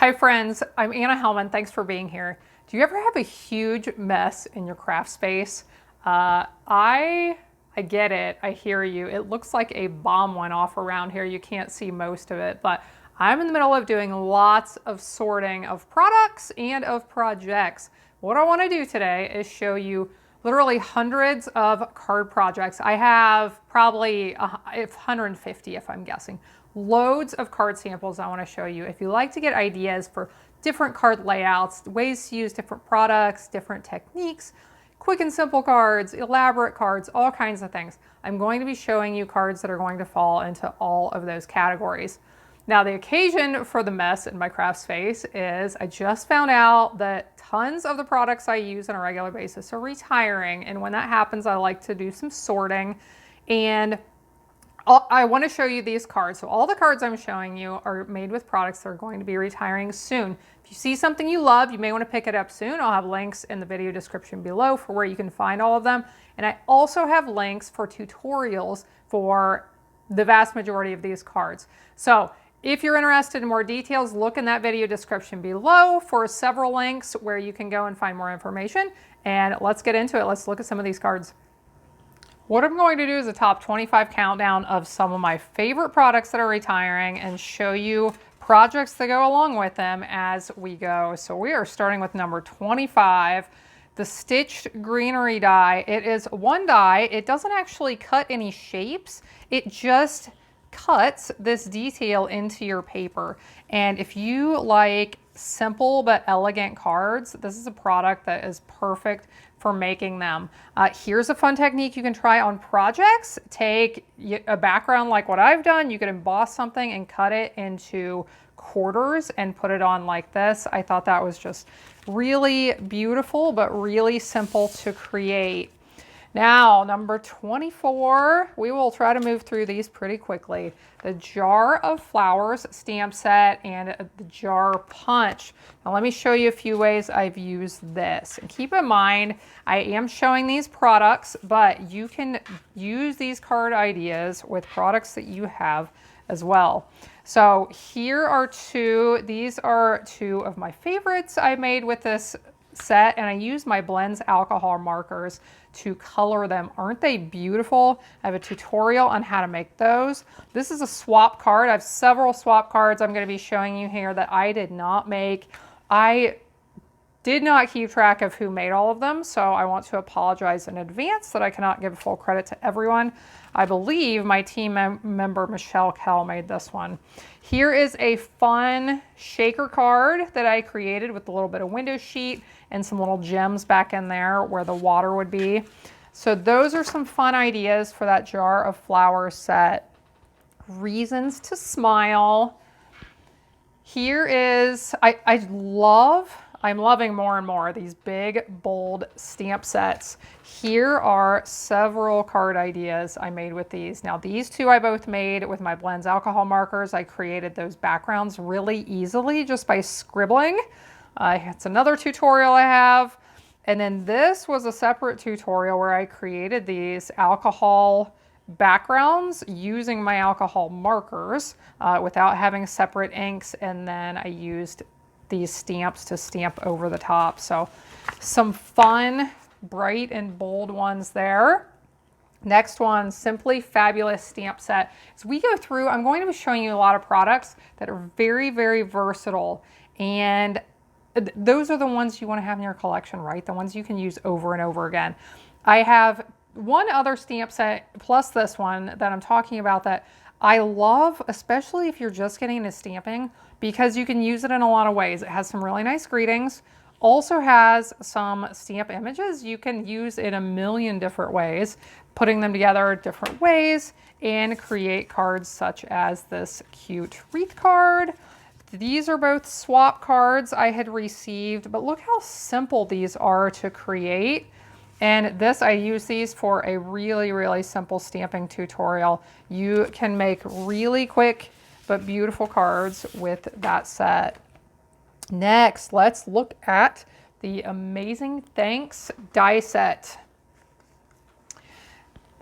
Hi friends, I'm Anna Helman. Thanks for being here. Do you ever have a huge mess in your craft space? I get it. I hear you. It looks like a bomb went off around here. You can't see most of it, but I'm in the middle of doing lots of sorting of products and of projects. What I want to do today is show you literally hundreds of card projects. I have probably 150 if I'm guessing. Loads of card samples I want to show you. If you like to get ideas for different card layouts, ways to use different products, different techniques, quick and simple cards, elaborate cards, all kinds of things, I'm going to be showing you cards that are going to fall into all of those categories. Now, the occasion for the mess in my craft space is I just found out that tons of the products I use on a regular basis are retiring. And when that happens, I like to do some sorting. And I want to show you these cards. So all the cards I'm showing you are made with products that are going to be retiring soon. If you see something you love, you may want to pick it up soon. I'll have links in the video description below for where you can find all of them. And I also have links for tutorials for the vast majority of these cards. So if you're interested in more details, look in that video description below for several links where you can go and find more information. And let's get into it. Let's look at some of these cards. What I'm going to do is a top 25 countdown of some of my favorite products that are retiring and show you projects that go along with them as we go. So we are starting with number 25, the Stitched Greenery die. It is one die. It doesn't actually cut any shapes. It just cuts this detail into your paper. And if you like simple but elegant cards, this is a product that is perfect for making them. Here's a fun technique you can try on projects. Take a background like what I've done. You could emboss something and cut it into quarters and put it on like this. I thought that was just really beautiful, but really simple to create. Now, number 24, we will try to move through these pretty quickly. The Jar of Flowers stamp set and the jar punch. Now, let me show you a few ways I've used this. And keep in mind, I am showing these products, but you can use these card ideas with products that you have as well. So here are two. These are two of my favorites I made with this set, and I use my Blends alcohol markers to color them. Aren't they beautiful? I have a tutorial on how to make those. This is a swap card. I have several swap cards I'm going to be showing you here that I did not make. I did not keep track of who made all of them, so I want to apologize in advance that I cannot give full credit to everyone. I believe my team member Michelle Kell made this one. Here is a fun shaker card that I created with a little bit of window sheet and some little gems back in there where the water would be. So those are some fun ideas for that Jar of Flowers set. Reasons to Smile. Here is, I'm loving more and more these big, bold stamp sets. Here are several card ideas I made with these. Now, these two I both made with my Blends alcohol markers. I created those backgrounds really easily just by scribbling. It's another tutorial I have. And then this was a separate tutorial where I created these alcohol backgrounds using my alcohol markers without having separate inks. And then I used these stamps to stamp over the top. So some fun, bright and bold ones there. Next one, Simply Fabulous stamp set. As we go through, I'm going to be showing you a lot of products that are very, very versatile. And those are the ones you want to have in your collection, right? The ones you can use over and over again. I have one other stamp set plus this one that I'm talking about that I love, especially if you're just getting into stamping, because you can use it in a lot of ways. It has some really nice greetings, also has some stamp images you can use in a million different ways, putting them together different ways and create cards such as this cute wreath card. These are both swap cards I had received, but look how simple these are to create. And this, I use these for a really, really simple stamping tutorial. You can make really quick but beautiful cards with that set. Next, let's look at the Amazing Thanks die set.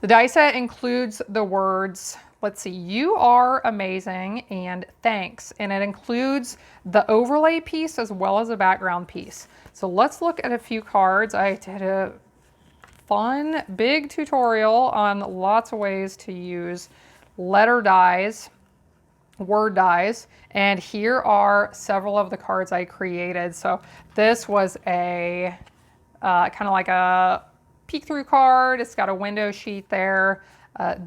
The die set includes the words let's see, you are amazing and thanks. And it includes the overlay piece as well as a background piece. So let's look at a few cards. I did a fun big tutorial on lots of ways to use letter dies, word dies, and here are several of the cards I created. So this was a kind of like a peek through card. It's got a window sheet there.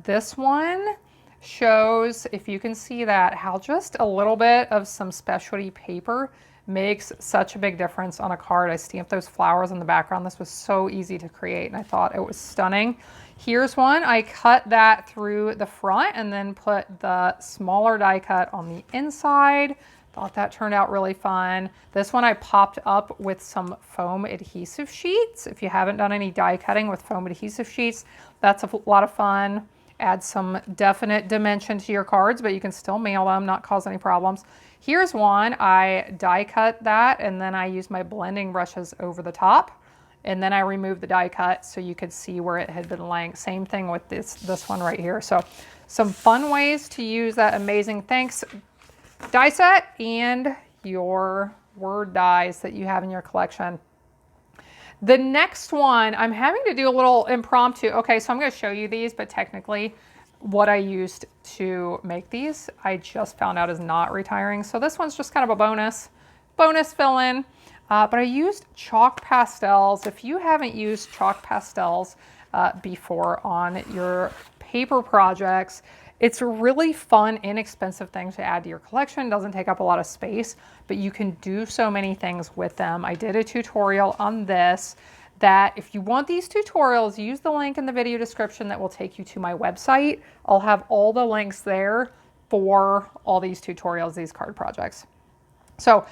This one shows, if you can see that, how just a little bit of some specialty paper makes such a big difference on a card. I stamped those flowers in the background. This was so easy to create and I thought it was stunning. Here's one. I cut that through the front and then put the smaller die cut on the inside. Thought that turned out really fun. This one I popped up with some foam adhesive sheets. If you haven't done any die cutting with foam adhesive sheets, that's a lot of fun. Add some definite dimension to your cards, but you can still mail them, not cause any problems. Here's one. I die cut that and then I used my blending brushes over the top. And then I removed the die cut so you could see where it had been laying. Same thing with this one right here. So some fun ways to use that amazing thanks die set and your word dies that you have in your collection. The next one, I'm having to do a little impromptu. Okay, so I'm going to show you these, but technically what I used to make these, I just found out is not retiring. So this one's just kind of a bonus fill-in. But I used chalk pastels. If you haven't used chalk pastels before on your paper projects, it's a really fun, inexpensive thing to add to your collection. It doesn't take up a lot of space, but you can do so many things with them. I did a tutorial on this that if you want these tutorials, use the link in the video description that will take you to my website. I'll have all the links there for all these tutorials, these card projects. So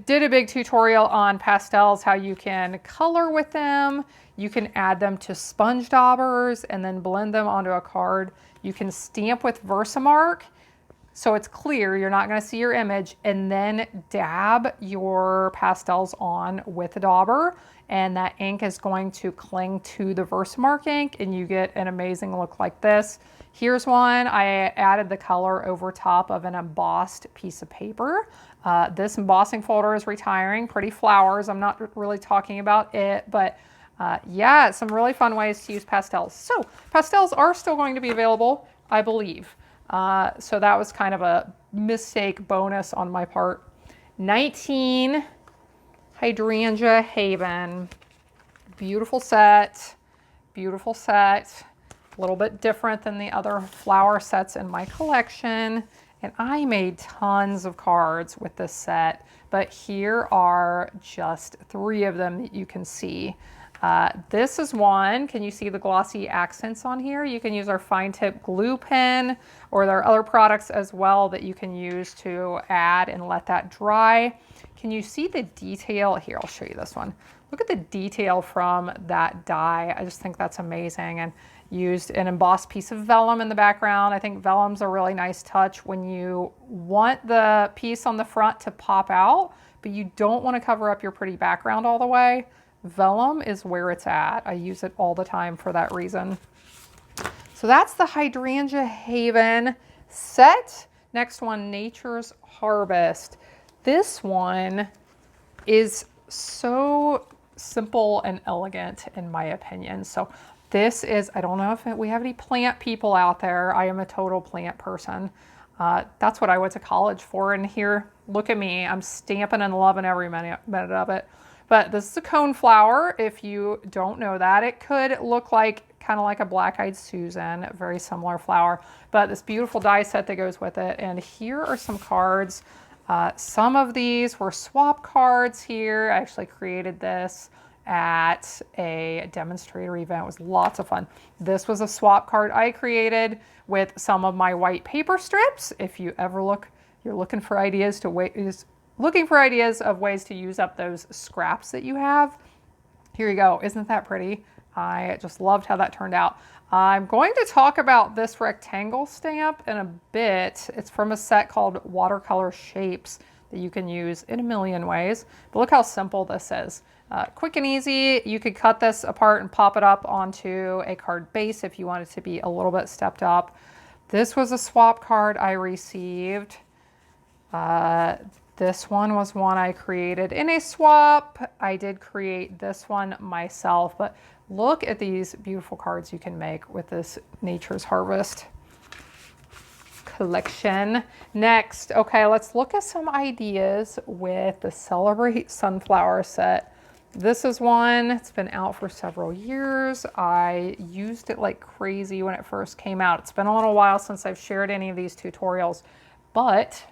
did a big tutorial on pastels, how you can color with them. You can add them to sponge daubers and then blend them onto a card. You can stamp with Versamark so it's clear, you're not going to see your image, and then dab your pastels on with a dauber, and that ink is going to cling to the Versamark ink and you get an amazing look like this. Here's one. I added the color over top of an embossed piece of paper. This embossing folder is retiring. Pretty flowers. I'm not really talking about it, but yeah, some really fun ways to use pastels. So pastels are still going to be available, I believe. So that was kind of a mistake bonus on my part. 19 Hydrangea Haven. Beautiful set. Beautiful set. A little bit different than the other flower sets in my collection. And I made tons of cards with this set, but here are just 3 of them that you can see. This is one. Can you see the glossy accents on here? You can use our fine tip glue pen, or there are other products as well that you can use to add and let that dry. Can you see the detail? Here, I'll show you this one. Look at the detail from that die. I just think that's amazing. And used an embossed piece of vellum in the background. I think vellum's a really nice touch when you want the piece on the front to pop out, but you don't want to cover up your pretty background all the way. Vellum is where it's at. I use it all the time for that reason. So that's the Hydrangea Haven set. Next one, Nature's Harvest. This one is so simple and elegant in my opinion. So this is, I don't know if we have any plant people out there. I am a total plant person. That's what I went to college for. And here, look at me. I'm stamping and loving every minute of it. But this is a cone flower. If you don't know that, it could look like kind of like a black-eyed Susan, a very similar flower. But this beautiful die set that goes with it. And here are some cards. Some of these were swap cards here. I actually created this at a demonstrator event. It was lots of fun. This was a swap card I created with some of my white paper strips. If you ever you're looking for ideas of ways to use up those scraps that you have. Here you go. Isn't that pretty? I just loved how that turned out. I'm going to talk about this rectangle stamp in a bit. It's from a set called Watercolor Shapes that you can use in a million ways. But look how simple this is. Quick and easy. You could cut this apart and pop it up onto a card base if you want it to be a little bit stepped up. This was a swap card I received. This one was one I created in a swap. I did create this one myself, but look at these beautiful cards you can make with this Nature's Harvest collection. Next, okay, let's look at some ideas with the Celebrate Sunflower set. This is one, it's been out for several years. I used it like crazy when it first came out. It's been a little while since I've shared any of these tutorials, but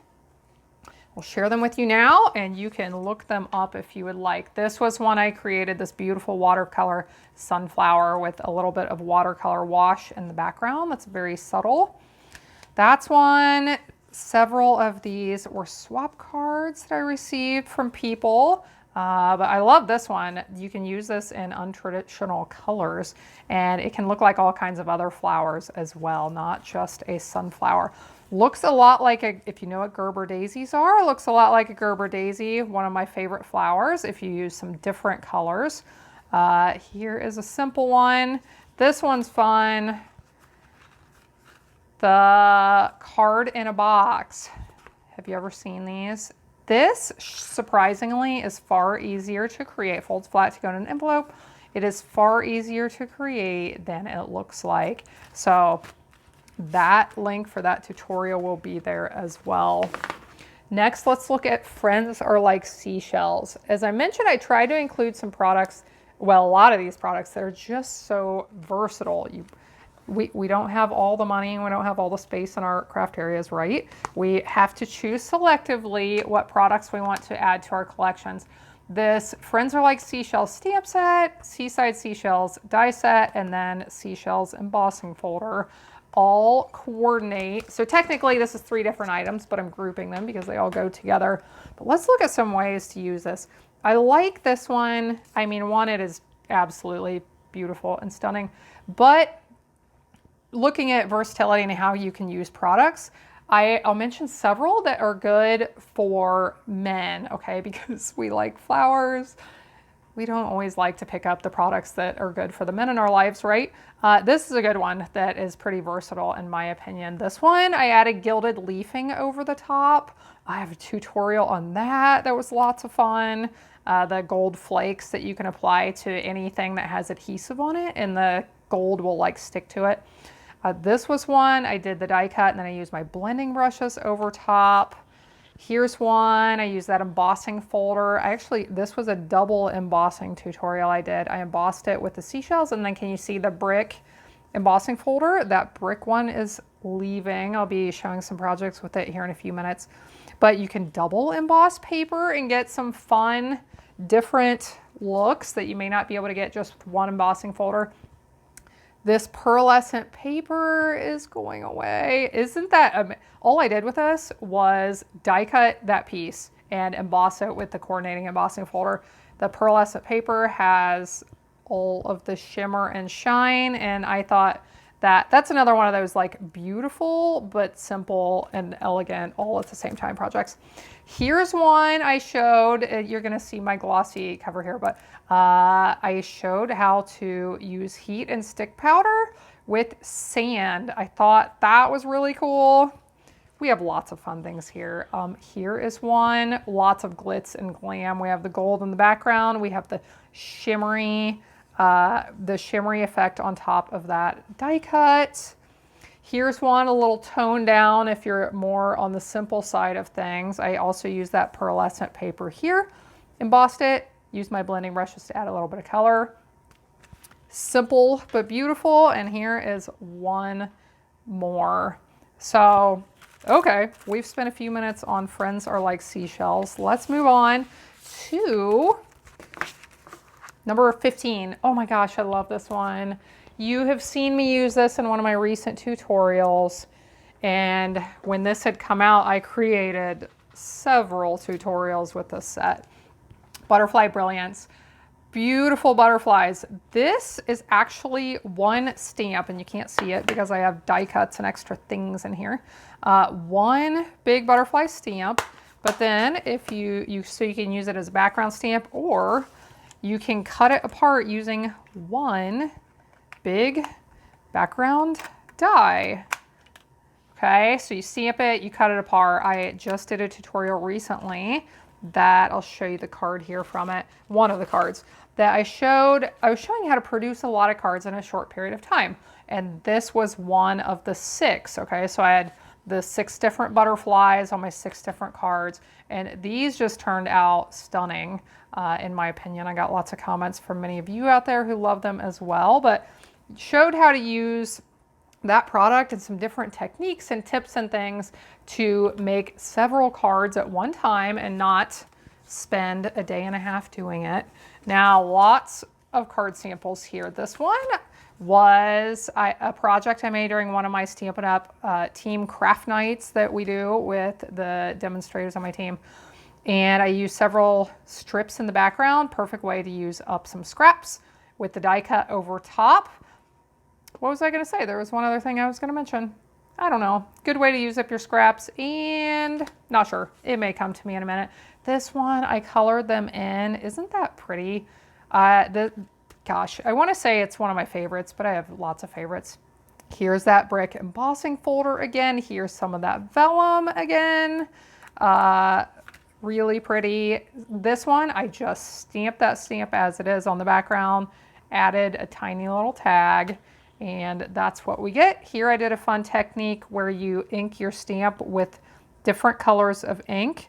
I'll share them with you now and you can look them up if you would like. This was one I created, this beautiful watercolor sunflower with a little bit of watercolor wash in the background. That's very subtle. That's one. Several of these were swap cards that I received from people. But I love this one. You can use this in untraditional colors and it can look like all kinds of other flowers as well, not just a sunflower. Looks a lot like, if you know what Gerber daisies are, it looks a lot like a Gerber daisy, one of my favorite flowers if you use some different colors. Here is a simple one. This one's fun. The card in a box. Have you ever seen these? This, surprisingly, is far easier to create. Folds flat to go in an envelope. It is far easier to create than it looks like. So that link for that tutorial will be there as well. Next, let's look at Friends Are Like Seashells. As I mentioned, I try to include some products, well, a lot of these products that are just so versatile. We don't have all the money and we don't have all the space in our craft areas, right? We have to choose selectively what products we want to add to our collections. This Friends Are Like Seashells stamp set, Seaside Seashells die set, and then Seashells embossing folder all coordinate. So technically this is 3 different items, but I'm grouping them because they all go together. But let's look at some ways to use this. I like this one. I mean, one, it is absolutely beautiful and stunning, but looking at versatility and how you can use products, I'll mention several that are good for men, okay? Because we like flowers. We don't always like to pick up the products that are good for the men in our lives, right? This is a good one that is pretty versatile in my opinion. This one, I added gilded leafing over the top. I have a tutorial on that. That was lots of fun. The gold flakes that you can apply to anything that has adhesive on it and the gold will like stick to it. This was one, I did the die cut and then I used my blending brushes over top. Here's one, I used that embossing folder. This was a double embossing tutorial I did. I embossed it with the seashells and then can you see the brick embossing folder? That brick one is leaving. I'll be showing some projects with it here in a few minutes. But you can double emboss paper and get some fun, different looks that you may not be able to get just with one embossing folder. This pearlescent paper is going away. Isn't that, all I did with this was die cut that piece and emboss it with the coordinating embossing folder. The pearlescent paper has all of the shimmer and shine, and I thought that's another one of those like beautiful but simple and elegant all at the same time projects. Here's one I showed, you're gonna see my glossy cover here, but I showed how to use heat and stick powder with sand. I thought that was really cool. We have lots of fun things here. Here is one, lots of glitz and glam. We have the gold in the background. We have the shimmery effect on top of that die cut. Here's one a little toned down if you're more on the simple side of things. I also use that pearlescent paper here, embossed it, used my blending brushes to add a little bit of color. Simple but beautiful. And here is one more. So, okay, we've spent a few minutes on Friends Are Like Seashells. Let's move on to number 15. Oh my gosh, I love this one. You have seen me use this in one of my recent tutorials. And when this had come out, I created several tutorials with this set. Butterfly Brilliance. Beautiful butterflies. This is actually one stamp, and you can't see it because I have die cuts and extra things in here. One big butterfly stamp, but then if you can use it as a background stamp, or you can cut it apart using one big background die. Okay, so you stamp it, you cut it apart. I just did a tutorial recently that I'll show you the card here from it. One of the cards that I was showing you how to produce a lot of cards in a short period of time. And this was one of the 6, okay? So I had the 6 different butterflies on my 6 different cards, and these just turned out stunning, in my opinion. I got lots of comments from many of you out there who love them as well, but showed how to use that product and some different techniques and tips and things to make several cards at one time and not spend a day and a half doing it. Now, lots of card samples here. This one was a project I made during one of my Stampin' Up! Team craft nights that we do with the demonstrators on my team. And I used several strips in the background. Perfect way to use up some scraps with the die cut over top. What was I going to say? There was one other thing I was going to mention. I don't know. Good way to use up your scraps, and not sure. It may come to me in a minute. This one, I colored them in. Isn't that pretty? Gosh, I want to say it's one of my favorites, but I have lots of favorites. Here's that brick embossing folder again. Here's some of that vellum again. Really pretty. This one, I just stamped that stamp as it is on the background, added a tiny little tag, and that's what we get. Here I did a fun technique where you ink your stamp with different colors of ink.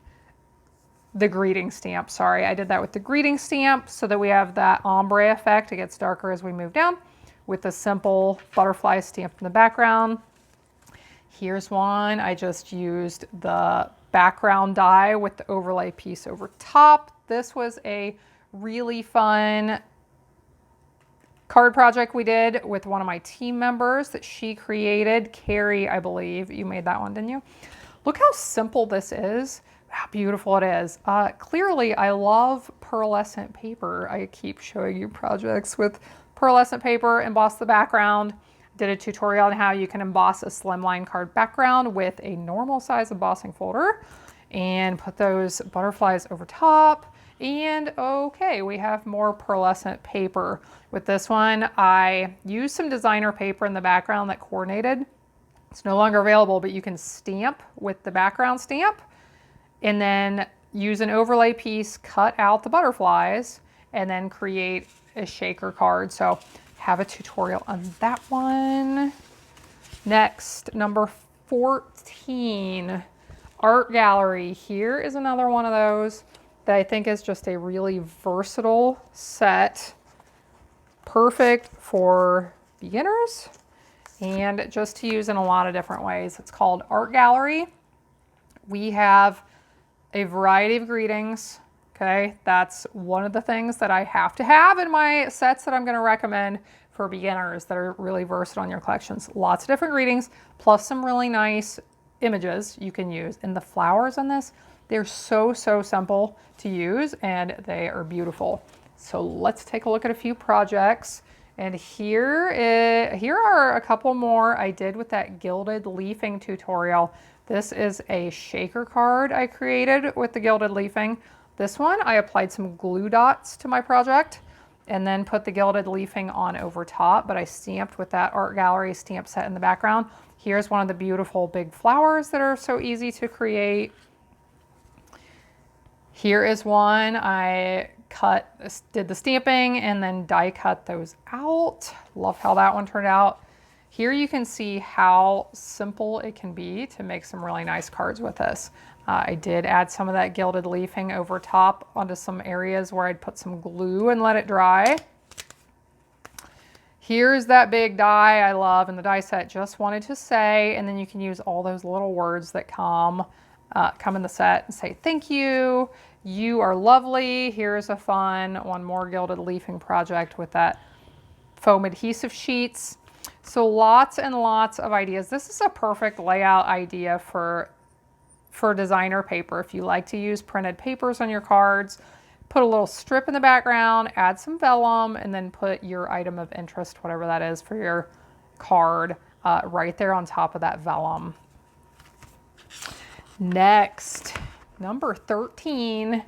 The greeting stamp, sorry. I did that with the greeting stamp so that we have that ombre effect. It gets darker as we move down with a simple butterfly stamp in the background. Here's one. I just used the background die with the overlay piece over top. This was a really fun card project we did with one of my team members that she created. Carrie, I believe. You made that one, didn't you? Look how simple this is. How beautiful it is. Clearly, I love pearlescent paper. I keep showing you projects with pearlescent paper. Emboss the background. Did a tutorial on how you can emboss a slimline card background with a normal size embossing folder. And put those butterflies over top. And okay, we have more pearlescent paper. With this one, I used some designer paper in the background that coordinated. It's no longer available, but you can stamp with the background stamp and then use an overlay piece, cut out the butterflies, and then create a shaker card. So have a tutorial on that one. Next, number 14, art gallery. Here is another one of those that I think is just a really versatile set. Perfect for beginners and just to use in a lot of different ways. It's called Art Gallery. We have a variety of greetings. Okay, that's one of the things that I have to have in my sets that I'm going to recommend for beginners that are really versatile in your collections. Lots of different greetings, plus some really nice images you can use. And the flowers on this, they're so simple to use and they are beautiful. So let's take a look at a few projects. And here are a couple more I did with that gilded leafing tutorial. This is a shaker card I created with the gilded leafing. This one, I applied some glue dots to my project and then put the gilded leafing on over top, but I stamped with that Art Gallery stamp set in the background. Here's one of the beautiful big flowers that are so easy to create. Here is one I did the stamping and then die cut those out. Love how that one turned out. Here you can see how simple it can be to make some really nice cards with this. I did add some of that gilded leafing over top onto some areas where I'd put some glue and let it dry. Here's that big die I love in the die set, just wanted to say, and then you can use all those little words that come in the set and say thank you. You are lovely. Here's a fun one more gilded leafing project with that foam adhesive sheets. So lots and lots of ideas. This is a perfect layout idea for designer paper. If you like to use printed papers on your cards, put a little strip in the background, add some vellum, and then put your item of interest, whatever that is for your card, right there on top of that vellum. Next, number 13,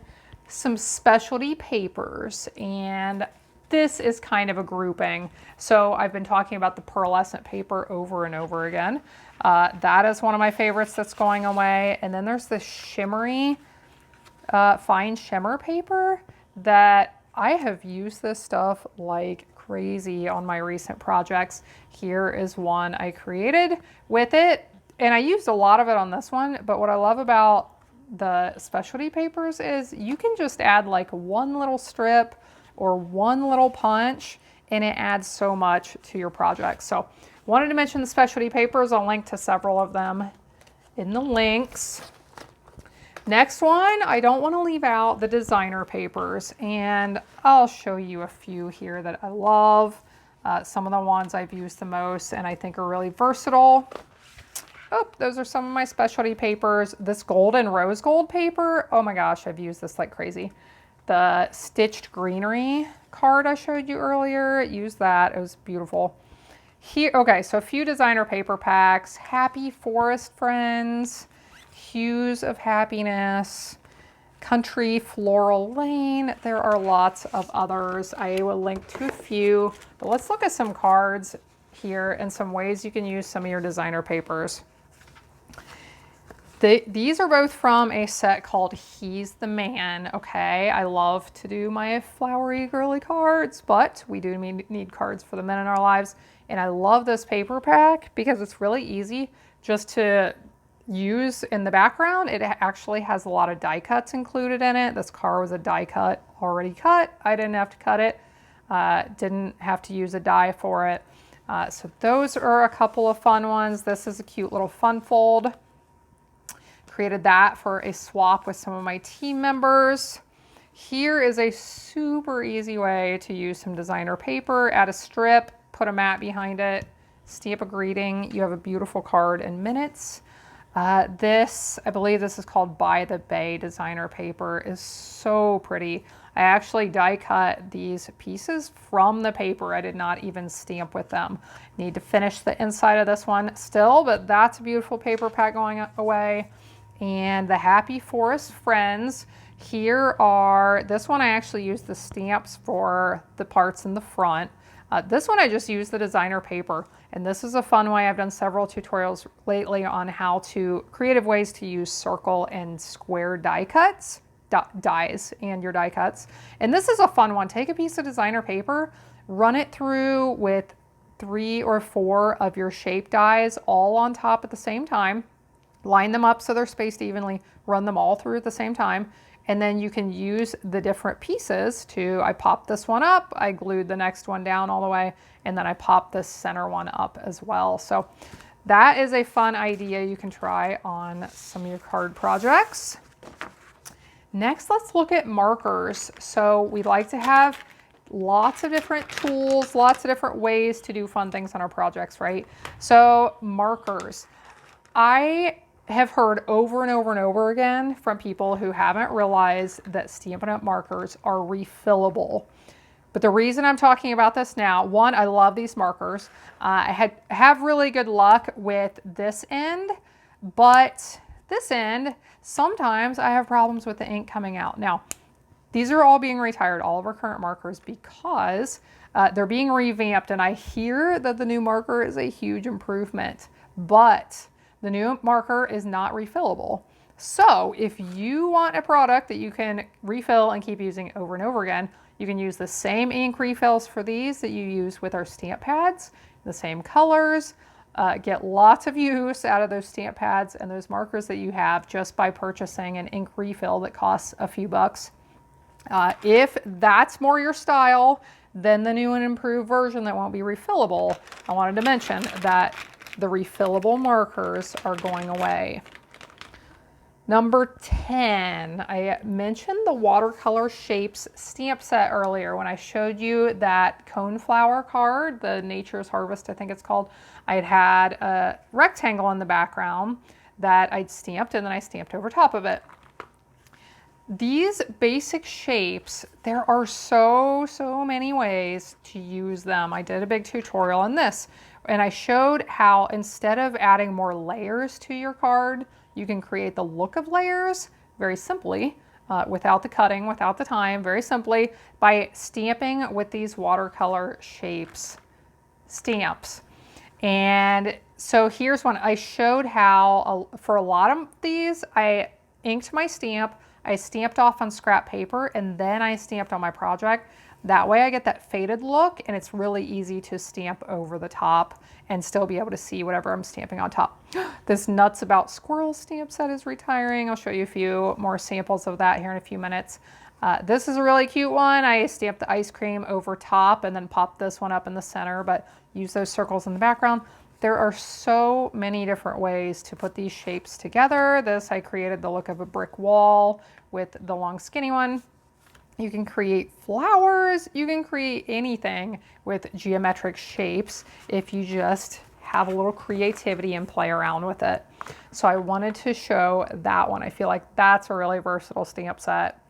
some specialty papers. And this is kind of a grouping. So I've been talking about the pearlescent paper over and over again. That is one of my favorites that's going away. And then there's this shimmery, fine shimmer paper that I have used this stuff like crazy on my recent projects. Here is one I created with it, and I used a lot of it on this one, but what I love about the specialty papers is you can just add like one little strip or one little punch, and it adds so much to your project. So wanted to mention the specialty papers. I'll link to several of them in the links. Next one, I don't want to leave out the designer papers, and I'll show you a few here that I love. Some of the ones I've used the most and I think are really versatile. Oh, those are some of my specialty papers. This gold and rose gold paper, oh my gosh, I've used this like crazy. The stitched greenery card I showed you earlier, use that, it was beautiful. Here, okay, so a few designer paper packs, Happy Forest Friends, Hues of Happiness, Country Floral Lane. There are lots of others. I will link to a few, but let's look at some cards here and some ways you can use some of your designer papers. These are both from a set called He's the Man, okay? I love to do my flowery girly cards, but we do need cards for the men in our lives. And I love this paper pack because it's really easy just to use in the background. It actually has a lot of die cuts included in it. This car was a die cut, already cut. I didn't have to cut it. Didn't have to use a die for it. So those are a couple of fun ones. This is a cute little fun fold. Created that for a swap with some of my team members. Here is a super easy way to use some designer paper. Add a strip, put a mat behind it, stamp a greeting. You have a beautiful card in minutes. This, I believe this is called By the Bay designer paper, is so pretty. I actually die cut these pieces from the paper. I did not even stamp with them. Need to finish the inside of this one still, but that's a beautiful paper pack going away. And the Happy Forest Friends. Here are, this one I actually used the stamps for the parts in the front. This one I just used the designer paper, and this is a fun way. I've done several tutorials lately on how to, creative ways to use circle and square die cuts, dies and your die cuts. And this is a fun one. Take a piece of designer paper, run it through with 3 or 4 of your shape dies all on top at the same time. Line them up so they're spaced evenly, run them all through at the same time, and then you can use the different pieces to, I popped this one up, I glued the next one down all the way, and then I popped this center one up as well. So that is a fun idea you can try on some of your card projects. Next, let's look at markers. So we like to have lots of different tools, lots of different ways to do fun things on our projects, right? So markers. I have heard over and over and over again from people who haven't realized that Stampin' Up! Markers are refillable. But the reason I'm talking about this now, one, I love these markers. I have really good luck with this end, but this end, sometimes I have problems with the ink coming out. Now, these are all being retired, all of our current markers, because they're being revamped, and I hear that the new marker is a huge improvement, but the new marker is not refillable. So if you want a product that you can refill and keep using over and over again, you can use the same ink refills for these that you use with our stamp pads, the same colors, get lots of use out of those stamp pads and those markers that you have just by purchasing an ink refill that costs a few bucks. If that's more your style than the new and improved version that won't be refillable, I wanted to mention that the refillable markers are going away. Number 10, I mentioned the watercolor shapes stamp set earlier when I showed you that coneflower card, the Nature's Harvest, I think it's called. I'd had a rectangle in the background that I'd stamped, and then I stamped over top of it. These basic shapes, there are so many ways to use them. I did a big tutorial on this, and I showed how instead of adding more layers to your card, you can create the look of layers very simply without the cutting, without the time, very simply by stamping with these watercolor shapes stamps. And so here's one. I showed how for a lot of these, I inked my stamp, I stamped off on scrap paper, and then I stamped on my project. That way I get that faded look, and it's really easy to stamp over the top and still be able to see whatever I'm stamping on top. This Nuts About Squirrels stamp set is retiring. I'll show you a few more samples of that here in a few minutes. This is a really cute one. I stamped the ice cream over top and then popped this one up in the center, but use those circles in the background. There are so many different ways to put these shapes together. This, I created the look of a brick wall with the long skinny one. You can create flowers. You can create anything with geometric shapes if you just have a little creativity and play around with it. So I wanted to show that one. I feel like that's a really versatile stamp set.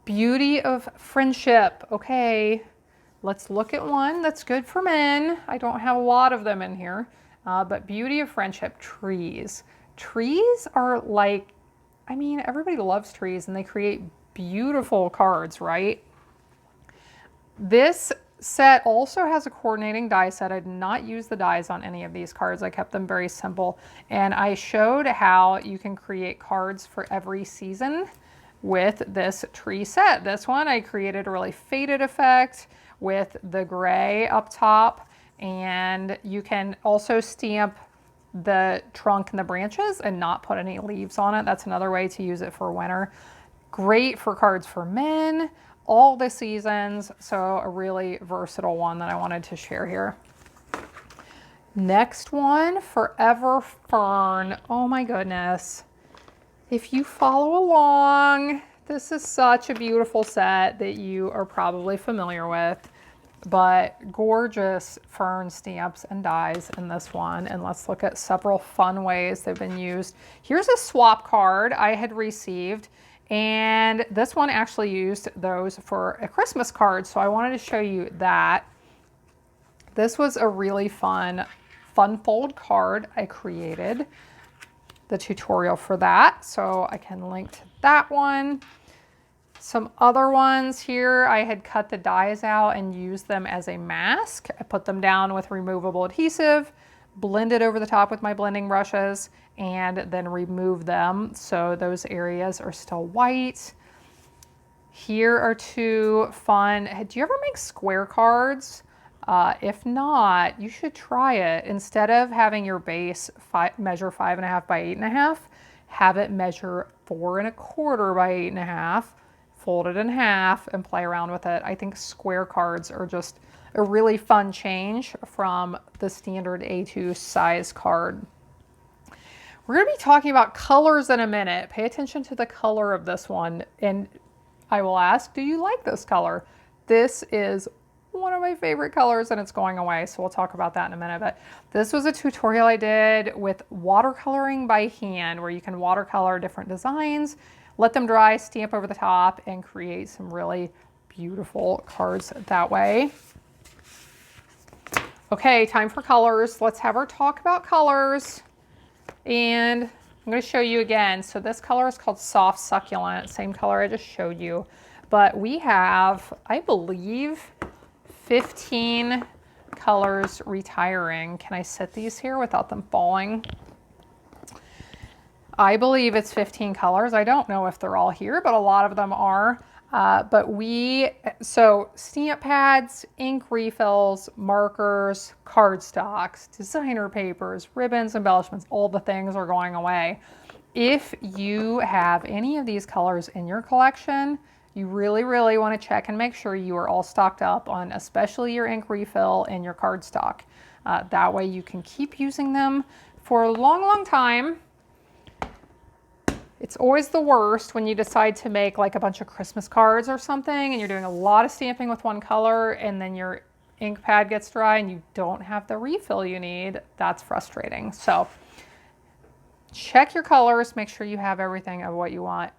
Beauty of Friendship. Okay, let's look at one that's good for men. I don't have a lot of them in here, but Beauty of Friendship, trees. Trees are like, I mean, everybody loves trees and they create beautiful cards, right? This set also has a coordinating die set. I did not use the dies on any of these cards. I kept them very simple. And I showed how you can create cards for every season with this tree set. This one, I created a really faded effect with the gray up top. And you can also stamp the trunk and the branches and not put any leaves on it. That's another way to use it for winter. Great for cards for men, all the seasons. So a really versatile one that I wanted to share here. Next one, Forever Fern. Oh my goodness. If you follow along, this is such a beautiful set that you are probably familiar with, but gorgeous fern stamps and dies in this one. And let's look at several fun ways they've been used. Here's a swap card I had received, and this one actually used those for a Christmas card. So I wanted to show you that. This was a really fun fold card I created. The tutorial for that, so I can link to that one. Some other ones here, I had cut the dies out and used them as a mask. I put them down with removable adhesive, blended over the top with my blending brushes, and then remove them so those areas are still white. Here are two fun, do you ever make square cards? If not, you should try it. Instead of having your base measure 5.5 by 8.5, have it measure 4 1/4 by 8.5, fold it in half and play around with it. I think square cards are just a really fun change from the standard A2 size card. We're going to be talking about colors in a minute. Pay attention to the color of this one. And I will ask, do you like this color? This is one of my favorite colors and it's going away, so we'll talk about that in a minute. But this was a tutorial I did with watercoloring by hand, where you can watercolor different designs, let them dry, stamp over the top, and create some really beautiful cards that way. Okay, time for colors. Let's have her talk about colors. And I'm going to show you again. So this color is called Soft Succulent, same color I just showed you. But we have, I believe, 15 colors retiring. Can I set these here without them falling? I believe it's 15 colors. I don't know if they're all here, but a lot of them are. So stamp pads, ink refills, markers, cardstocks, designer papers, ribbons, embellishments, all the things are going away. If you have any of these colors in your collection, you really, really want to check and make sure you are all stocked up on especially your ink refill and your cardstock. That way you can keep using them for a long, long time. It's always the worst when you decide to make like a bunch of Christmas cards or something and you're doing a lot of stamping with one color and then your ink pad gets dry and you don't have the refill you need. That's frustrating. So check your colors, make sure you have everything of what you want.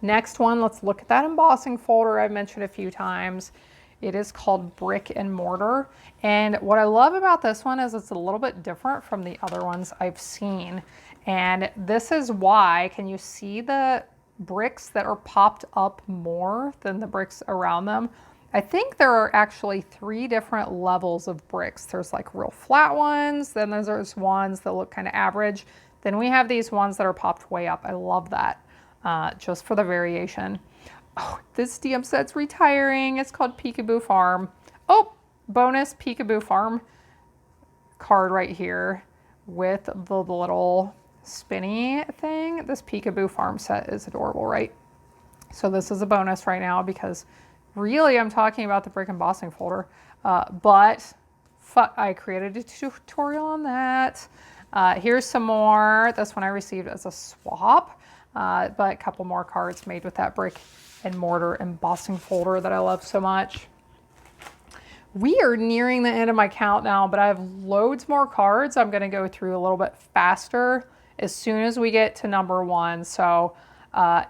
Next one, let's look at that embossing folder I've mentioned a few times. It is called Brick and Mortar. And what I love about this one is it's a little bit different from the other ones I've seen. And this is why, can you see the bricks that are popped up more than the bricks around them. I think there are actually 3 different levels of bricks. There's like real flat ones, then there's ones that look kind of average. Then we have these ones that are popped way up. I love that, just for the variation. Oh, this stamp set's retiring. It's called Peekaboo Farm. Oh, bonus Peekaboo Farm card right here with the little spinny thing. This Peekaboo Farm set is adorable, right? So this is a bonus right now because really I'm talking about the brick embossing folder, but I created a tutorial on that. Here's some more. This one I received as a swap, but a couple more cards made with that brick and mortar embossing folder that I love so much. We are nearing the end of my count now, but I have loads more cards. I'm going to go through a little bit faster as soon as we get to number 1. So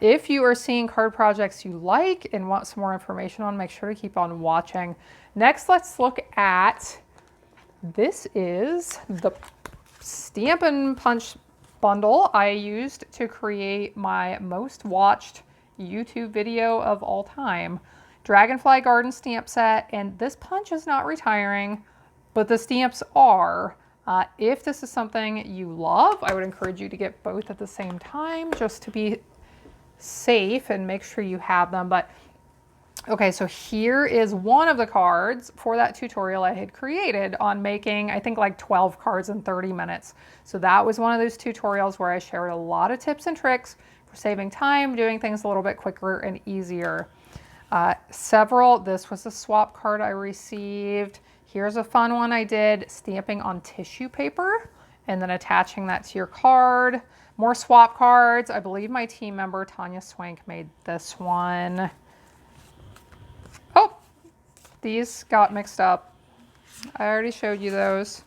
if you are seeing card projects you like and want some more information on, make sure to keep on watching. Next, let's look at, this is the Stampin' Punch bundle I used to create my most watched YouTube video of all time. Dragonfly Garden stamp set, and this punch is not retiring, but the stamps are. If this is something you love, I would encourage you to get both at the same time just to be safe and make sure you have them. But okay, so here is one of the cards for that tutorial I had created on making, I think, like 12 cards in 30 minutes. So that was one of those tutorials where I shared a lot of tips and tricks for saving time, doing things a little bit quicker and easier. This was a swap card I received. Here's a fun one I did, stamping on tissue paper and then attaching that to your card. More swap cards. I believe my team member Tanya Swank made this one. Oh, these got mixed up. I already showed you those.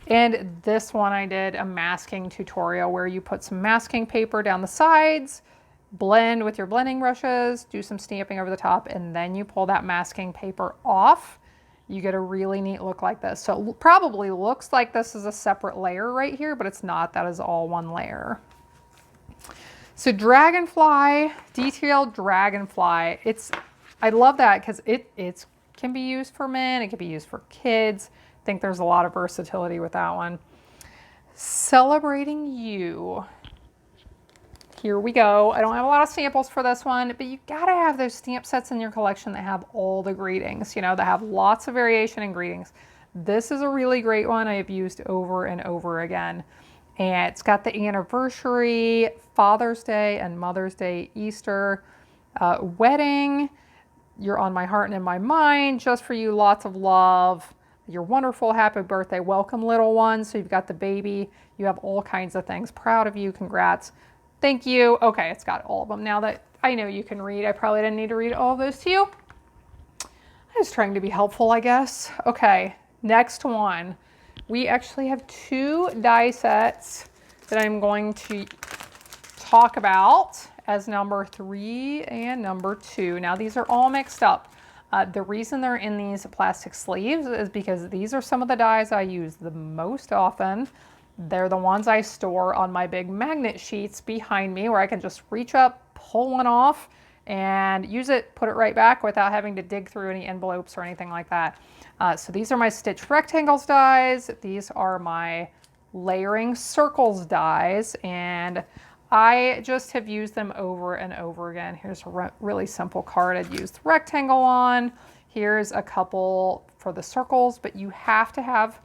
And this one I did a masking tutorial where you put some masking paper down the sides, blend with your blending brushes, do some stamping over the top, and then you pull that masking paper off. You get a really neat look like this. So it probably looks like this is a separate layer right here, but it's not. That is all one layer. So dragonfly, detailed dragonfly. I love that because it can be used for men. It can be used for kids. I think there's a lot of versatility with that one. Celebrating You. Here we go. I don't have a lot of samples for this one, but you gotta have those stamp sets in your collection that have all the greetings, you know, that have lots of variation in greetings. This is a really great one I have used over and over again. And it's got the anniversary, Father's Day and Mother's Day, Easter, wedding, you're on my heart and in my mind, just for you, lots of love. You're wonderful, happy birthday, welcome little one. So you've got the baby, you have all kinds of things. Proud of you, congrats. Thank you. Okay, it's got all of them. Now that I know you can read, I probably didn't need to read all of those to you. I was trying to be helpful, I guess. Okay, next one. We actually have 2 die sets that I'm going to talk about as number 3 and number 2. Now these are all mixed up. The reason they're in these plastic sleeves is because these are some of the dies I use the most often. They're the ones I store on my big magnet sheets behind me where I can just reach up, pull one off, and use it, put it right back without having to dig through any envelopes or anything like that. So these are my stitch rectangles dies. These are my layering circles dies, and I just have used them over and over again. Here's a really simple card I'd use the rectangle on. Here's a couple for the circles, but you have to have,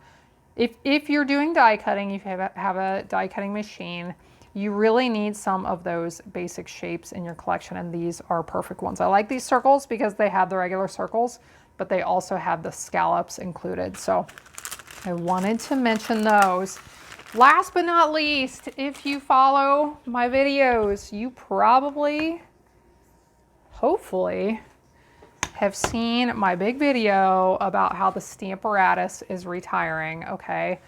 if you're doing die cutting, if you have a die cutting machine, you really need some of those basic shapes in your collection, and these are perfect ones. I like these circles because they have the regular circles, but they also have the scallops included. So I wanted to mention those. Last but not least, if you follow my videos, you probably, hopefully, have seen my big video about how the Stamparatus is retiring, okay?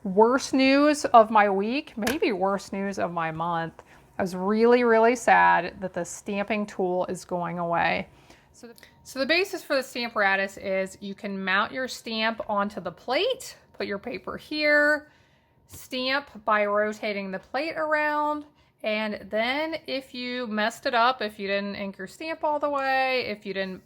Worst news of my week, maybe worst news of my month. I was really, really sad that the stamping tool is going away. So the basis for the Stamparatus is you can mount your stamp onto the plate, put your paper here, stamp by rotating the plate around, And then if you messed it up, if you didn't ink your stamp all the way, if you didn't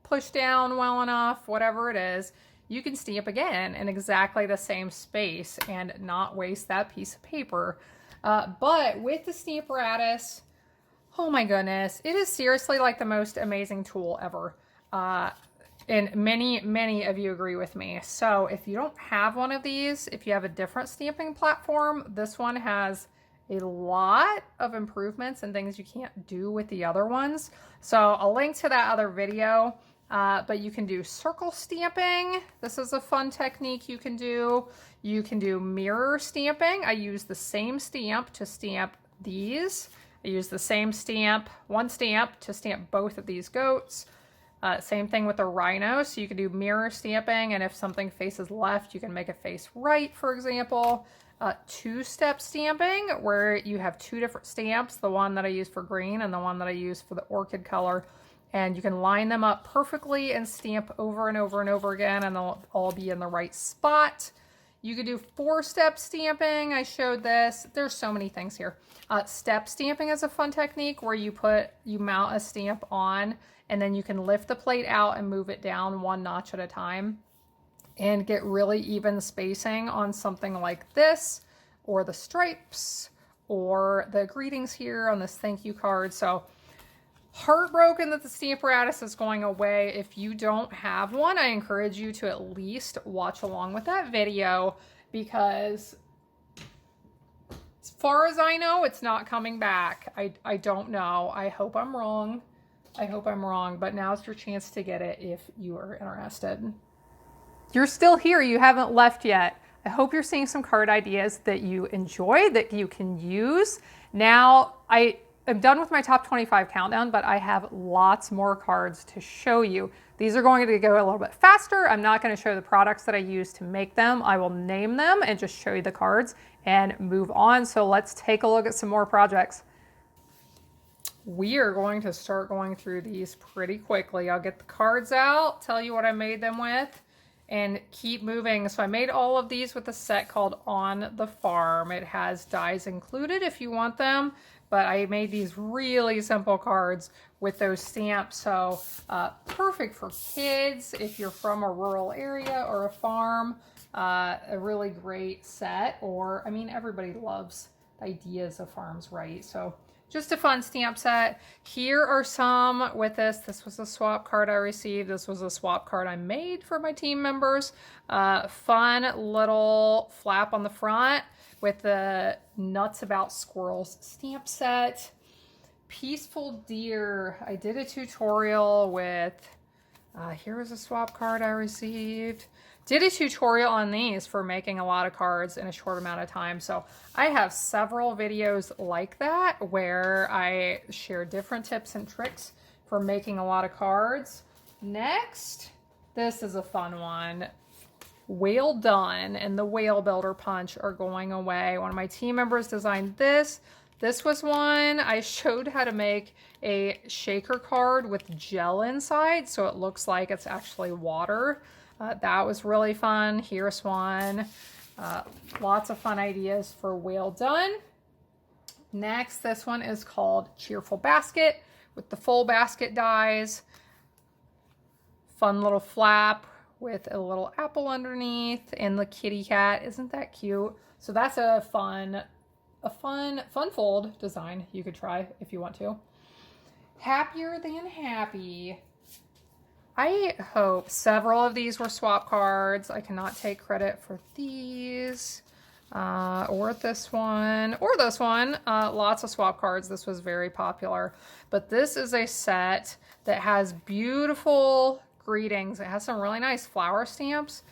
push down well enough, whatever it is, you can stamp again in exactly the same space and not waste that piece of paper. But with the Stamparatus, oh my goodness, it is seriously like the most amazing tool ever. And many of you agree with me. So if you don't have one of these, if you have a different stamping platform, this one has a lot of improvements and things you can't do with the other ones. So I'll link to that other video, but you can do circle stamping. This is a fun technique you can do. You can do mirror stamping. I use the same stamp to stamp these. I use the same stamp, one stamp, to stamp both of these goats. Same thing with the rhino. So you can do mirror stamping, and if something faces left, you can make it face right, for example. Two-step stamping, where you have two different stamps, the one that I use for green and the one that I use for the orchid color. And you can line them up perfectly and stamp over and over and over again, and they'll all be in the right spot. You could do four-step stamping. I showed this. There's so many things here. Step stamping is a fun technique where you mount a stamp on, and then you can lift the plate out and move it down one notch at a time and get really even spacing on something like this, or the stripes, or the greetings here on this thank you card. So heartbroken that the Stamparatus is going away. If you don't have one, I encourage you to at least watch along with that video, because as far as I know, it's not coming back. I don't know. I hope I'm wrong. I hope I'm wrong, but now's your chance to get it if you are interested. You're still here. You haven't left yet. I hope you're seeing some card ideas that you enjoy, that you can use. Now, I'm done with my top 25 countdown, but I have lots more cards to show you. These are going to go a little bit faster. I'm not going to show the products that I use to make them. I will name them and just show you the cards and move on. So let's take a look at some more projects. We are going to start going through these pretty quickly. I'll get the cards out, tell you what I made them with, and keep moving. So I made all of these with a set called On the Farm. It has dies included if you want them, but I made these really simple cards with those stamps. So perfect for kids if you're from a rural area or a farm. A really great set, or I mean, everybody loves the ideas of farms, right? So just a fun stamp set. Here are some with this. This was a swap card I received. This was a swap card I made for my team members. Fun little flap on the front with the Nuts About Squirrels stamp set. Peaceful Deer. I did a tutorial with, here was a swap card I received. Did a tutorial on these for making a lot of cards in a short amount of time. So I have several videos like that where I share different tips and tricks for making a lot of cards. Next, this is a fun one. Whale Done and the Whale Builder Punch are going away. One of my team members designed this. This was one I showed how to make a shaker card with gel inside, so it looks like it's actually water. That was really fun. Here's one. Lots of fun ideas for Whale Done. Next, this one is called Cheerful Basket with the full basket dies. Fun little flap with a little apple underneath and the kitty cat. Isn't that cute? So that's a fun fold design you could try if you want to. Happier Than Happy. I hope several of these were swap cards. I cannot take credit for these or this one or this one. Lots of swap cards. This was very popular. But this is a set that has beautiful greetings. It has some really nice flower stamps,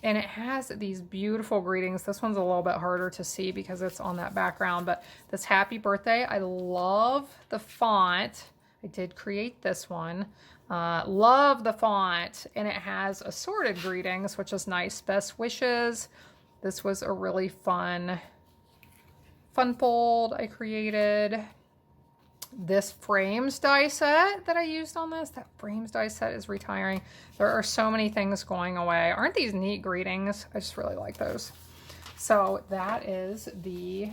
and it has these beautiful greetings. This one's a little bit harder to see because it's on that background, but this happy birthday, I love the font. I did create this one. Love the font, and it has assorted greetings, which is nice. Best wishes. This was a really fun fold I created. This frames die set that I used on this, that frames die set is retiring. There are so many things going away. Aren't these neat greetings? I just really like those. So that is the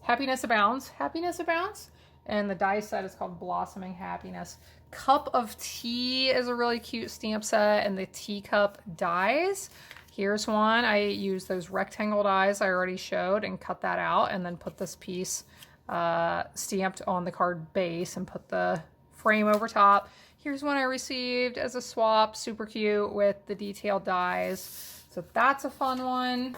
Happiness Abounds. Happiness Abounds. And the die set is called Blossoming Happiness. Cup of Tea is a really cute stamp set, and the teacup dies. Here's one. I used those rectangle dies I already showed and cut that out, and then put this piece stamped on the card base and put the frame over top. Here's one I received as a swap, super cute with the detailed dies. So that's a fun one.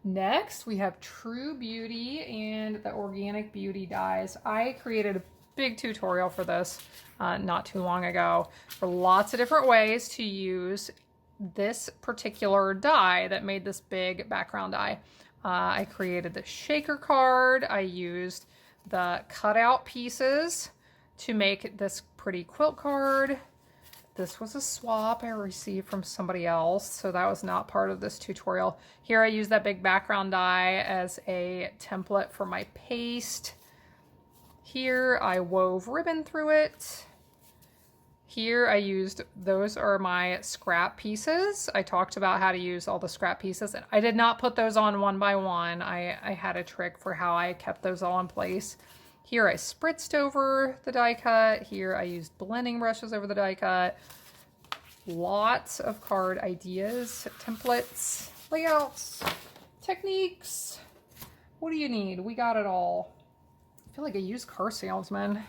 Next, we have True Beauty and the Organic Beauty dies. I created a big tutorial for this not too long ago for lots of different ways to use this particular die that made this big background die. I created the shaker card. I used the cutout pieces to make this pretty quilt card. This was a swap I received from somebody else, so that was not part of this tutorial. Here I used that big background die as a template for my paste. Here I wove ribbon through it. Here I used, those are my scrap pieces. I talked about how to use all the scrap pieces, and I did not put those on one by one. I had a trick for how I kept those all in place. Here I spritzed over the die cut. Here I used blending brushes over the die cut. Lots of card ideas, templates, layouts, techniques. What do you need? We got it all. I feel like a used car salesman.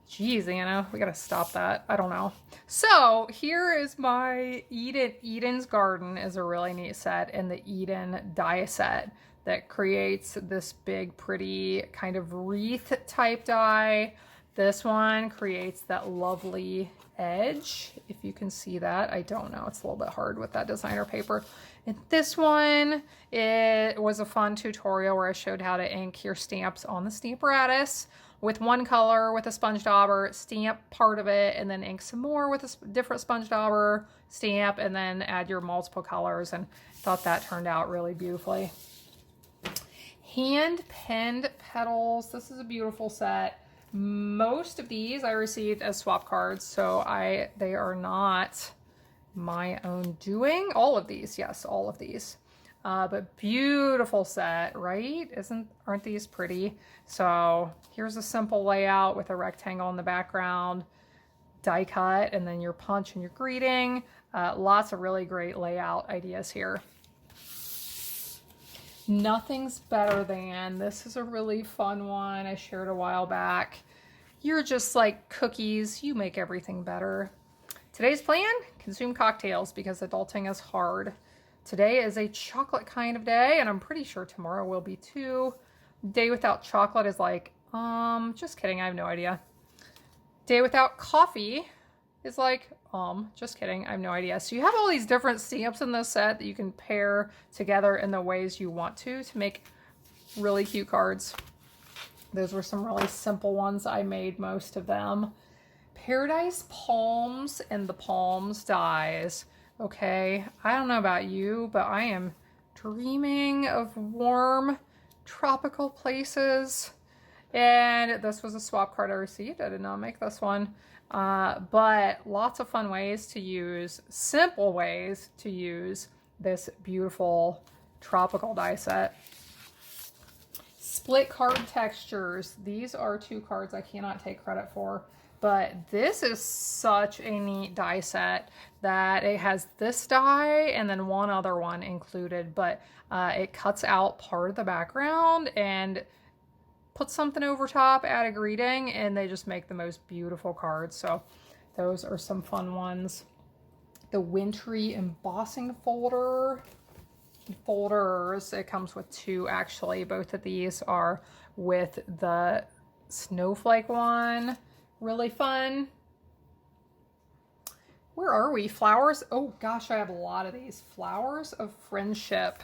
Jeez, Anna, we gotta stop that. I don't know. So here is my Eden's Garden is a really neat set, and the Eden die set that creates this big, pretty kind of wreath type die. This one creates that lovely edge. If you can see that, I don't know. It's a little bit hard with that designer paper. And this one, it was a fun tutorial where I showed how to ink your stamps on the Stamparatus with one color with a sponge dauber, stamp part of it, and then ink some more with a different sponge dauber, stamp, and then add your multiple colors. And thought that turned out really beautifully. Hand penned petals. This is a beautiful set. Most of these I received as swap cards, so they are not my own doing. All of these, yes, all of these. But beautiful set, right? Aren't these pretty? So here's a simple layout with a rectangle in the background, die cut, and then your punch and your greeting. Lots of really great layout ideas here. Nothing's better than, this is a really fun one I shared a while back. You're just like cookies, you make everything better. Today's plan, consume cocktails because adulting is hard. Today is a chocolate kind of day, and I'm pretty sure tomorrow will be too. Day without chocolate is like, just kidding, I have no idea. Day without coffee is like, just kidding, I have no idea. So you have all these different stamps in this set that you can pair together in the ways you want to make really cute cards. Those were some really simple ones. I made most of them. Paradise Palms and the Palms dies. Okay, I don't know about you, but I am dreaming of warm tropical places. And this was a swap card I received. I did not make this one. But lots of fun ways to use, simple ways to use this beautiful tropical die set. Split card textures. These are two cards I cannot take credit for, but this is such a neat die set that it has this die and then one other one included, but it cuts out part of the background and put something over top, add a greeting, and they just make the most beautiful cards. So those are some fun ones. The Wintry embossing folders, it comes with two actually. Both of these are with the snowflake one. Really fun. Where are we? Flowers. Oh gosh, I have a lot of these. Flowers of Friendship.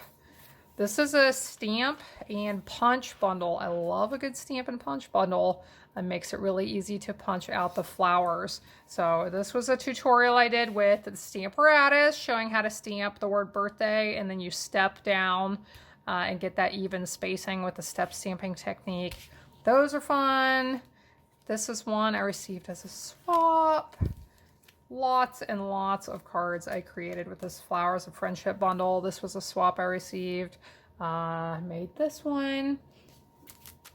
This is a stamp and punch bundle. I love a good stamp and punch bundle. It makes it really easy to punch out the flowers. So this was a tutorial I did with the Stamparatus showing how to stamp the word birthday, and then you step down and get that even spacing with the step stamping technique. Those are fun. This is one I received as a swap. Lots and lots of cards I created with this Flowers of Friendship bundle. This was a swap I received. Made this one.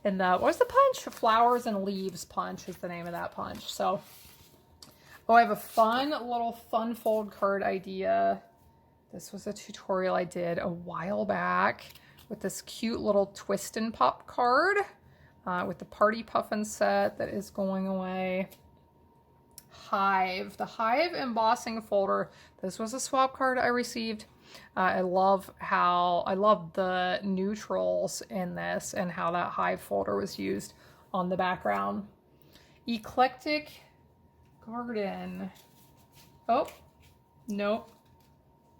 And what was the punch? Flowers and Leaves punch is the name of that punch. So, oh, I have a fun little fun fold card idea. This was a tutorial I did a while back with this cute little twist and pop card with the Party Puffin set that is going away. Hive, the Hive embossing folder. This was a swap card I received. I love the neutrals in this and how that Hive folder was used on the background. Eclectic Garden. Oh, nope.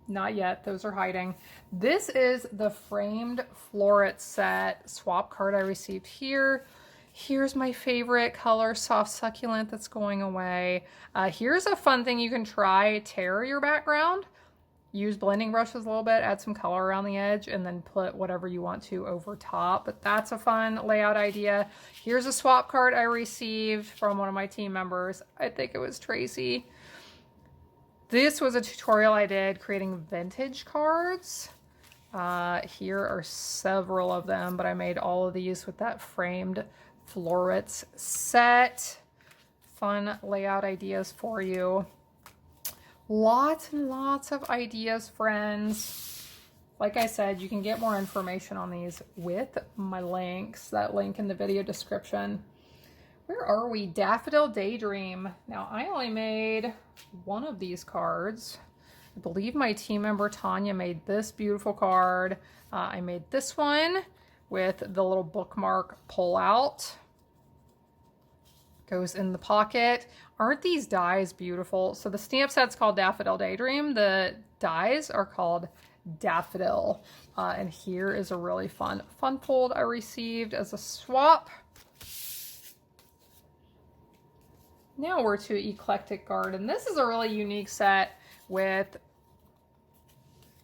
Not yet. Those are hiding. This is the framed floret set swap card I received here. Here's my favorite color, Soft Succulent, that's going away. Here's a fun thing you can try. Tear your background. Use blending brushes a little bit, add some color around the edge, and then put whatever you want to over top. But that's a fun layout idea. Here's a swap card I received from one of my team members. I think it was Tracy. This was a tutorial I did creating vintage cards. Here are several of them, but I made all of these with that framed florets set. Fun layout ideas for you. Lots and lots of ideas, friends. Like I said, you can get more information on these with my links, that link in the video description. Where are we? Daffodil Daydream. Now, I only made one of these cards. I believe my team member Tanya made this beautiful card. I made this one with the little bookmark pull out. Goes in the pocket. Aren't these dies beautiful? So the stamp set's called Daffodil Daydream. The dies are called Daffodil. And here is a really fun fold I received as a swap. Now we're to Eclectic Garden. This is a really unique set with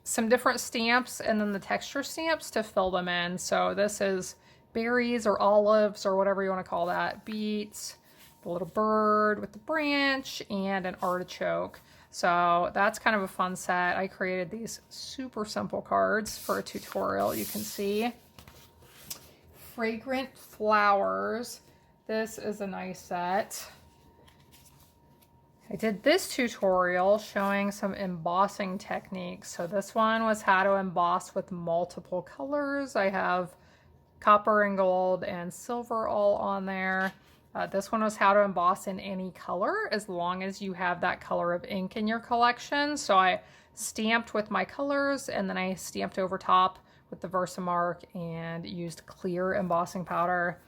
some different stamps and then the texture stamps to fill them in. So this is berries or olives or whatever you want to call that. Beets, the little bird with the branch, and an artichoke. So that's kind of a fun set. I created these super simple cards for a tutorial, you can see. Fragrant Flowers. This is a nice set. I did this tutorial showing some embossing techniques. So this one was how to emboss with multiple colors. I have copper and gold and silver all on there. This one was how to emboss in any color as long as you have that color of ink in your collection. So I stamped with my colors and then I stamped over top with the Versamark and used clear embossing powder.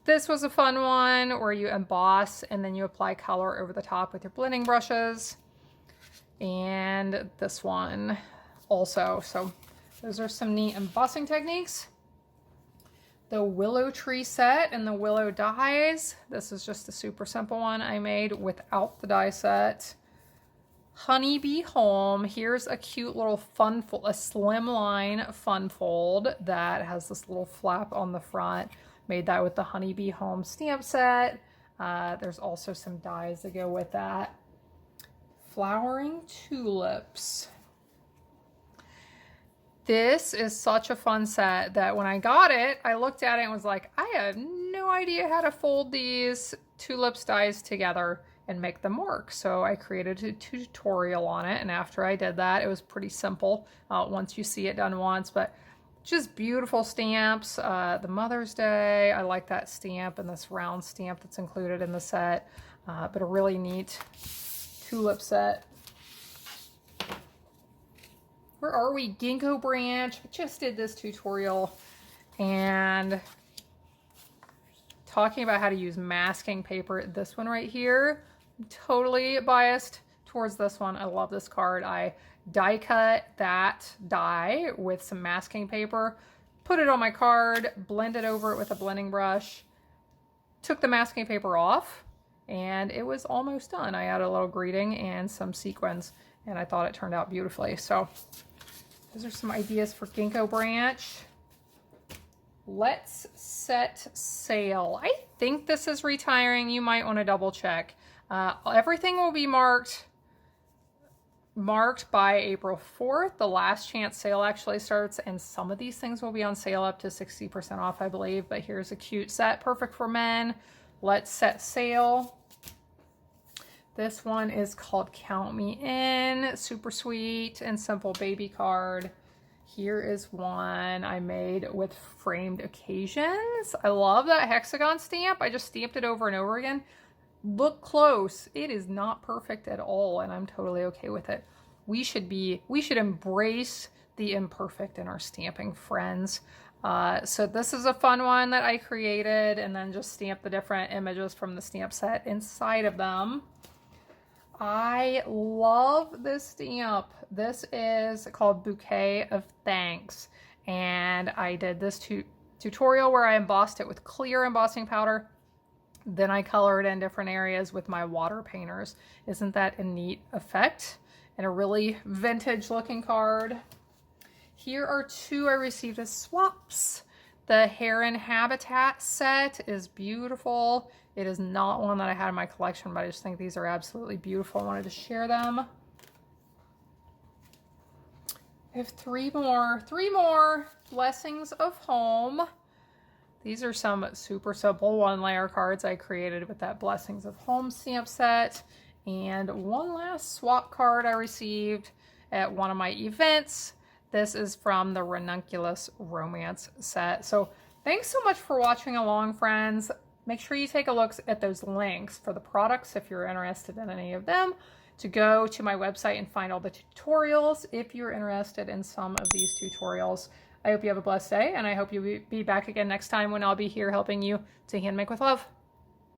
This was a fun one where you emboss and then you apply color over the top with your blending brushes. And this one also. So those are some neat embossing techniques. The Willow Tree set and the Willow dies. This is just a super simple one I made without the die set. Honeybee Home. Here's a cute little fun fold, a slimline fun fold that has this little flap on the front. Made that with the Honeybee Home stamp set. There's also some dies that go with that. Flowering Tulips. This is such a fun set that when I got it, I looked at it and was like, I have no idea how to fold these tulips dies together and make them work. So I created a tutorial on it, and after I did that, it was pretty simple once you see it done once, but just beautiful stamps. The Mother's Day, I like that stamp and this round stamp that's included in the set, but a really neat tulip set. Where are we? Ginkgo branch. I just did this tutorial and talking about how to use masking paper. This one right here, I'm totally biased towards this one. I love this card. I die cut that die with some masking paper, put it on my card, blended over it with a blending brush, took the masking paper off, and it was almost done. I added a little greeting and some sequins, and I thought it turned out beautifully. So those are some ideas for Ginkgo branch. Let's Set Sail. I think this is retiring. You might want to double check. Everything will be marked marked by April 4th. The last chance sale actually starts, and some of these things will be on sale up to 60% off, I believe. But here's a cute set, perfect for men. Let's set sail. This one is called Count Me In. Super sweet and simple baby card. Here is one I made with framed occasions. I love that hexagon stamp. I just stamped it over and over again. Look close. It is not perfect at all, and I'm totally okay with it. We should embrace the imperfect in our stamping, friends. So this is a fun one that I created, and then just stamp the different images from the stamp set inside of them. I love this stamp. This is called Bouquet of Thanks, and I did this tutorial where I embossed it with clear embossing powder. Then I colored in different areas with my water painters. Isn't that a neat effect? And a really vintage looking card. Here are two I received as swaps. The Heron Habitat set is beautiful. It is not one that I had in my collection, but I just think these are absolutely beautiful. I wanted to share them. I have three more Blessings of Home. These are some super simple one-layer cards I created with that Blessings of Home stamp set. And one last swap card I received at one of my events. This is from the Ranunculus Romance set. So thanks so much for watching along, friends. Make sure you take a look at those links for the products if you're interested in any of them, to go to my website and find all the tutorials if you're interested in some of these tutorials. I hope you have a blessed day, and I hope you'll be back again next time when I'll be here helping you to hand make with love.